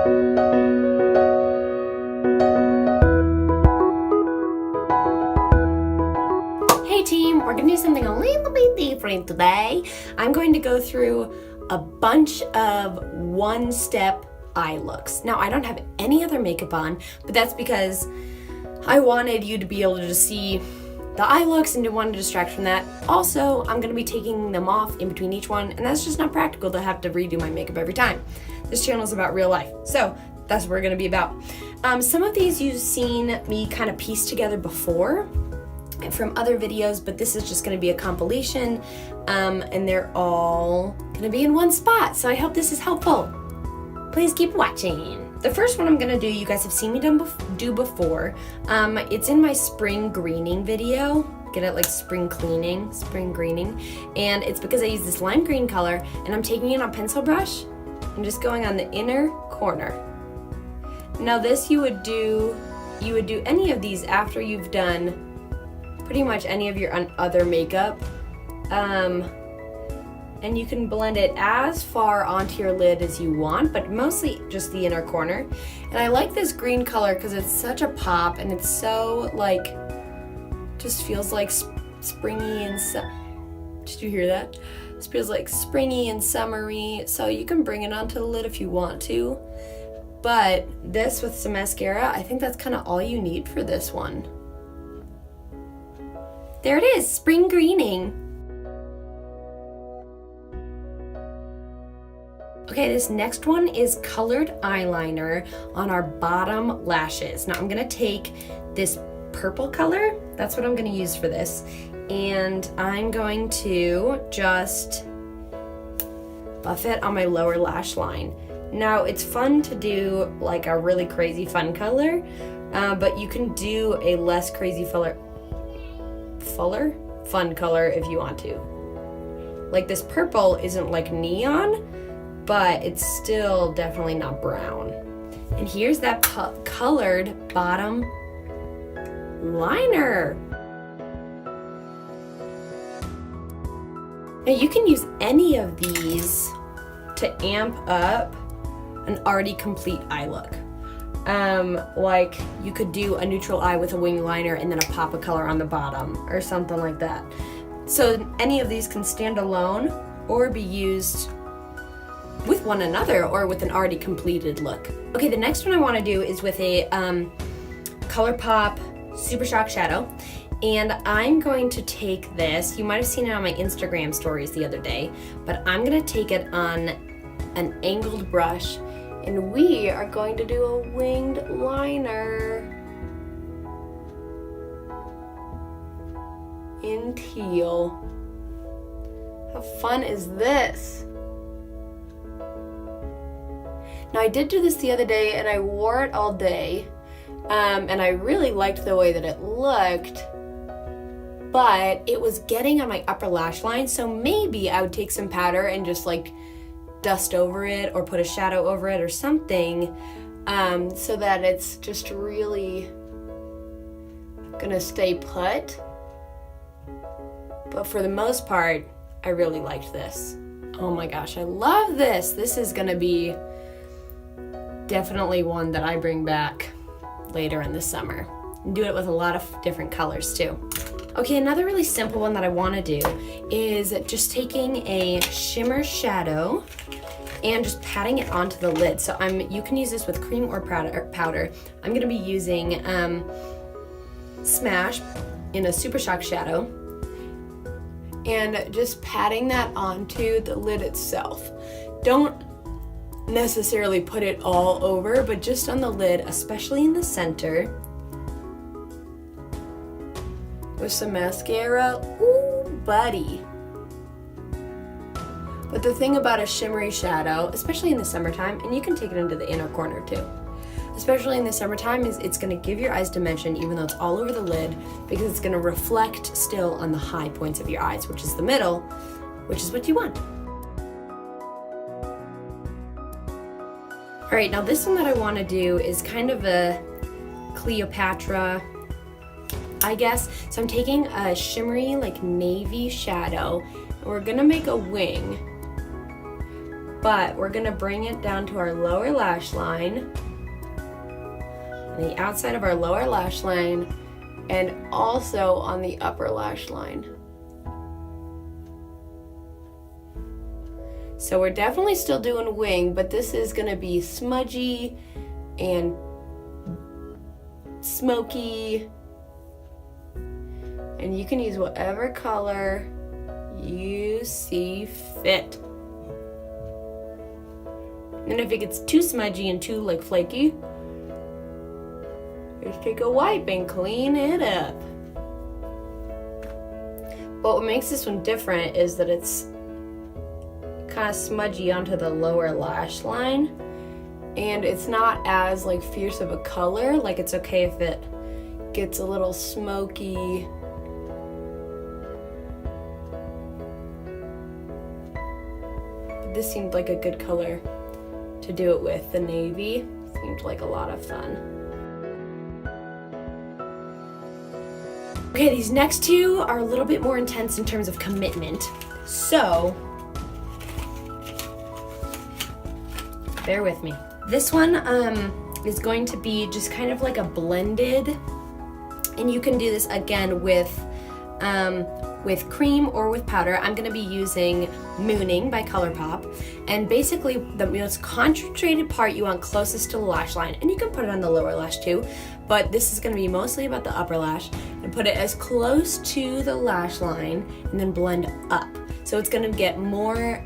Hey team, we're gonna do something a little bit different today. I'm going to go through a bunch of one-step eye looks. Now, I don't have any other makeup on, but that's because I wanted you to be able to just see the eye looks and didn't want to distract from that. Also, I'm gonna be taking them off in between each one, and that's just not practical to have to redo my makeup every time. This channel is about real life, so that's what we're gonna be about. Some of these you've seen me kind of piece together before from other videos, but this is just going to be a compilation, and they're all going to be in one spot, so I hope this is helpful. Please keep watching. The first one I'm going to do, you guys have seen me do before. It's in my spring greening video. Get it like spring cleaning, spring greening, and it's because I use this lime green color, and I'm taking it on a pencil brush and just going on the inner corner. Now this you would do any of these after you've done pretty much any of your other makeup, and you can blend it as far onto your lid as you want, but mostly just the inner corner. And I like this green color because it's such a pop, and it's so like, just feels like springy and did you hear that? This feels like springy and summery, so you can bring it onto the lid if you want to. But this with some mascara, I think that's kind of all you need for this one. There it is, spring greening. Okay, this next one is colored eyeliner on our bottom lashes. Now I'm gonna take this purple color, that's what I'm gonna use for this, and I'm going to just buff it on my lower lash line. Now it's fun to do like a really crazy fun color, but you can do a less crazy fun color if you want to. Like this purple isn't like neon, but it's still definitely not brown. And here's that colored bottom liner. Now you can use any of these to amp up an already complete eye look. Like you could do a neutral eye with a wing liner and then a pop of color on the bottom or something like that. So any of these can stand alone or be used with one another or with an already completed look. Okay, the next one I want to do is with a ColourPop Super Shock Shadow. And I'm going to take this, you might have seen it on my Instagram stories the other day, but I'm gonna take it on an angled brush, and we are going to do a winged liner in teal. How fun is this? Now I did do this the other day and I wore it all day, and I really liked the way that it looked, but it was getting on my upper lash line, so maybe I would take some powder and just like dust over it or put a shadow over it or something, so that it's just really gonna stay put. But for the most part, I really liked this. Oh my gosh, I love this. This is gonna be definitely one that I bring back later in the summer. And do it with a lot of different colors too. Okay, another really simple one that I want to do is just taking a shimmer shadow and just patting it onto the lid. So you can use this with cream or powder. I'm going to be using Smash in a Super Shock Shadow and just patting that onto the lid itself. Don't necessarily put it all over, but just on the lid, especially in the center. With some mascara, ooh, buddy. But the thing about a shimmery shadow, especially in the summertime, and you can take it into the inner corner too, especially in the summertime, is it's gonna give your eyes dimension even though it's all over the lid, because it's gonna reflect still on the high points of your eyes, which is the middle, which is what you want. All right, now this one that I wanna do is kind of a Cleopatra, I guess. So I'm taking a shimmery like navy shadow, and we're gonna make a wing. but we're gonna bring it down to our lower lash line, the outside of our lower lash line, and also on the upper lash line. So we're definitely still doing wing, but this is gonna be smudgy and smoky, and you can use whatever color you see fit. And if it gets too smudgy and too like flaky, just take a wipe and clean it up. But what makes this one different is that it's kind of smudgy onto the lower lash line, and it's not as like fierce of a color. Like, it's okay if it gets a little smoky. But this seemed like a good color to do it with. The navy seemed like a lot of fun. Okay, these next two are a little bit more intense in terms of commitment, so bear with me. This one is going to be just kind of like a blended, and you can do this again with cream or with powder. I'm gonna be using Mooning by ColourPop, and basically the most concentrated part you want closest to the lash line, and you can put it on the lower lash too, but this is gonna be mostly about the upper lash, and put it as close to the lash line and then blend up. So it's gonna get more,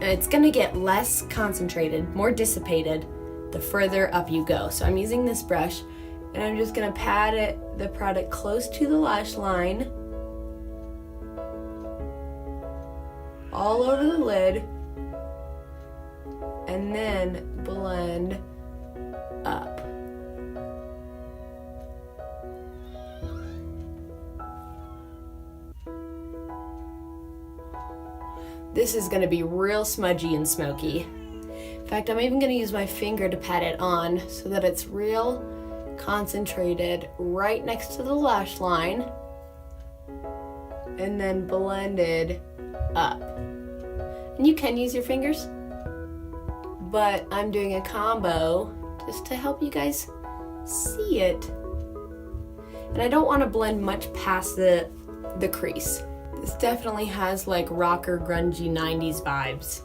it's gonna get less concentrated, more dissipated the further up you go. So I'm using this brush, and I'm just gonna pat the product close to the lash line, all over the lid, and then blend up. This is gonna be real smudgy and smoky. In fact, I'm even gonna use my finger to pat it on so that it's real concentrated right next to the lash line, and then blended up. And you can use your fingers, but I'm doing a combo just to help you guys see it. And I don't want to blend much past the crease. This definitely has like rocker grungy 90s vibes,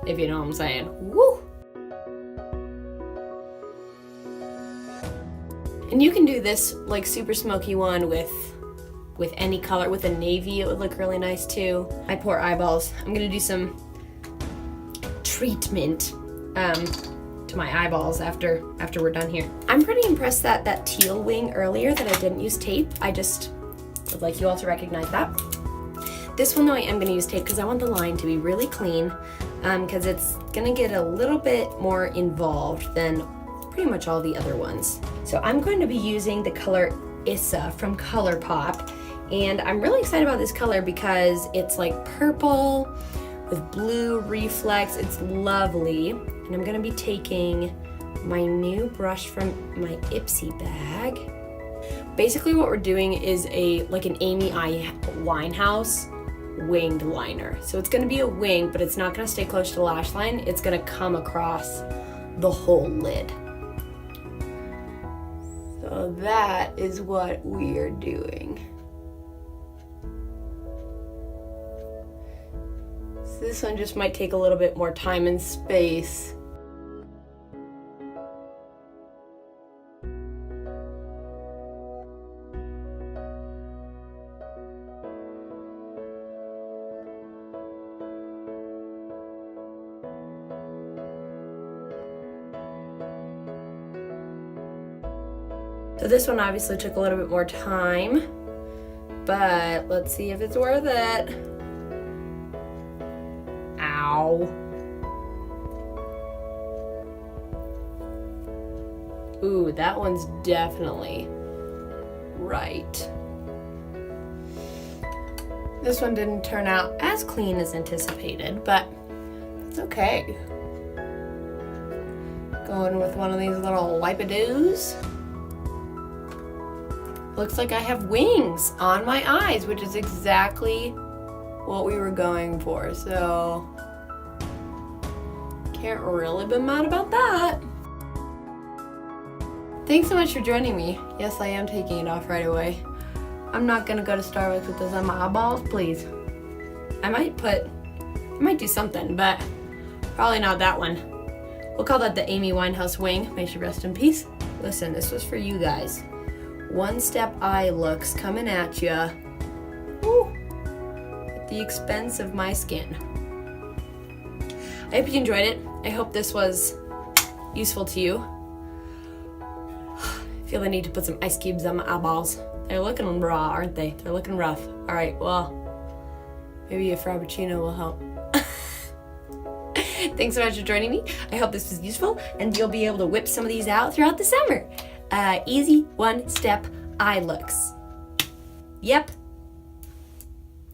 if you know what I'm saying. Woo! And you can do this like super smoky one with any color. With a navy, it would look really nice too. My poor eyeballs. I'm gonna do some treatment to my eyeballs after we're done here. I'm pretty impressed that teal wing earlier, that I didn't use tape. I just would like you all to recognize that. This one though, I am gonna use tape because I want the line to be really clean, because it's gonna get a little bit more involved than pretty much all the other ones. So I'm going to be using the color Issa from ColourPop, and I'm really excited about this color because it's like purple with blue reflex. It's lovely. And I'm gonna be taking my new brush from my Ipsy bag. Basically what we're doing is like an Amy Winehouse winged liner. So it's gonna be a wing, but it's not gonna stay close to the lash line. It's gonna come across the whole lid. So that is what we're doing. So this one just might take a little bit more time and space. So this one obviously took a little bit more time, but let's see if it's worth it. Ow. Ooh, that one's definitely right. This one didn't turn out as clean as anticipated, but it's okay. Going with one of these little wipe-a-doos. Looks like I have wings on my eyes, which is exactly what we were going for, so can't really be mad about that. Thanks so much for joining me. Yes, I am taking it off right away. I'm not gonna go to Starbucks with those on my eyeballs, please. I might do something, but probably not that one. We'll call that the Amy Winehouse wing. May she rest in peace. Listen, this was for you guys. One step eye looks coming at ya. Woo! At the expense of my skin. I hope you enjoyed it. I hope this was useful to you. I feel the need to put some ice cubes on my eyeballs. They're looking raw, aren't they? They're looking rough. All right, well, maybe a Frappuccino will help. Thanks so much for joining me. I hope this was useful, and you'll be able to whip some of these out throughout the summer. Easy one-step eye looks. Yep.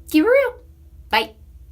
Keep it real. Bye.